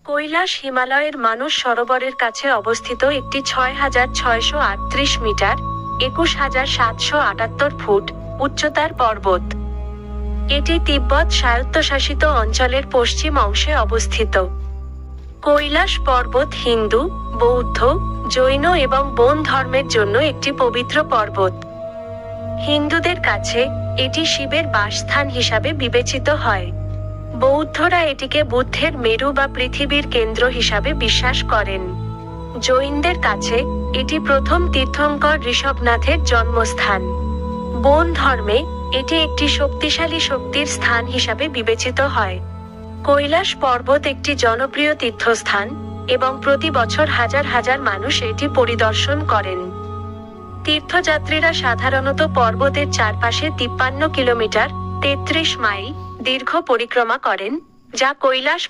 কৈলাস হিমালয়ের মানস সরোবরের কাছে অবস্থিত একটি ৬,৬৩৮ মিটার ২১,৭৭৮ ফুট উচ্চতার পর্বত। এটি তিব্বত স্বায়ত্তশাসিত অঞ্চলের পশ্চিম অংশে অবস্থিত। কৈলাস পর্বত হিন্দু, বৌদ্ধ, জৈন এবং বৌন ধর্মের জন্য একটি পবিত্র পর্বত। হিন্দুদের কাছে এটি শিবের বাসস্থান হিসাবে বিবেচিত হয়। বৌদ্ধরা এটিকে বুদ্ধের মেরু বা পৃথিবীর কেন্দ্র হিসাবে বিশ্বাস করেন। জৈনদের কাছে এটি প্রথম তীর্থঙ্কর ঋষভনাথের জন্মস্থান। বৌন ধর্মে এটি একটি শক্তিশালী শক্তির স্থান হিসাবে বিবেচিত হয়। কৈলাস পর্বত একটি জনপ্রিয় তীর্থস্থান এবং প্রতি বছর হাজার হাজার মানুষ এটি পরিদর্শন করেন। তীর্থযাত্রীরা সাধারণত পর্বতের চারপাশে 53 কিলোমিটার 33 মাইল দীর্ঘ পরিক্রমা করেন, যা কৈলাস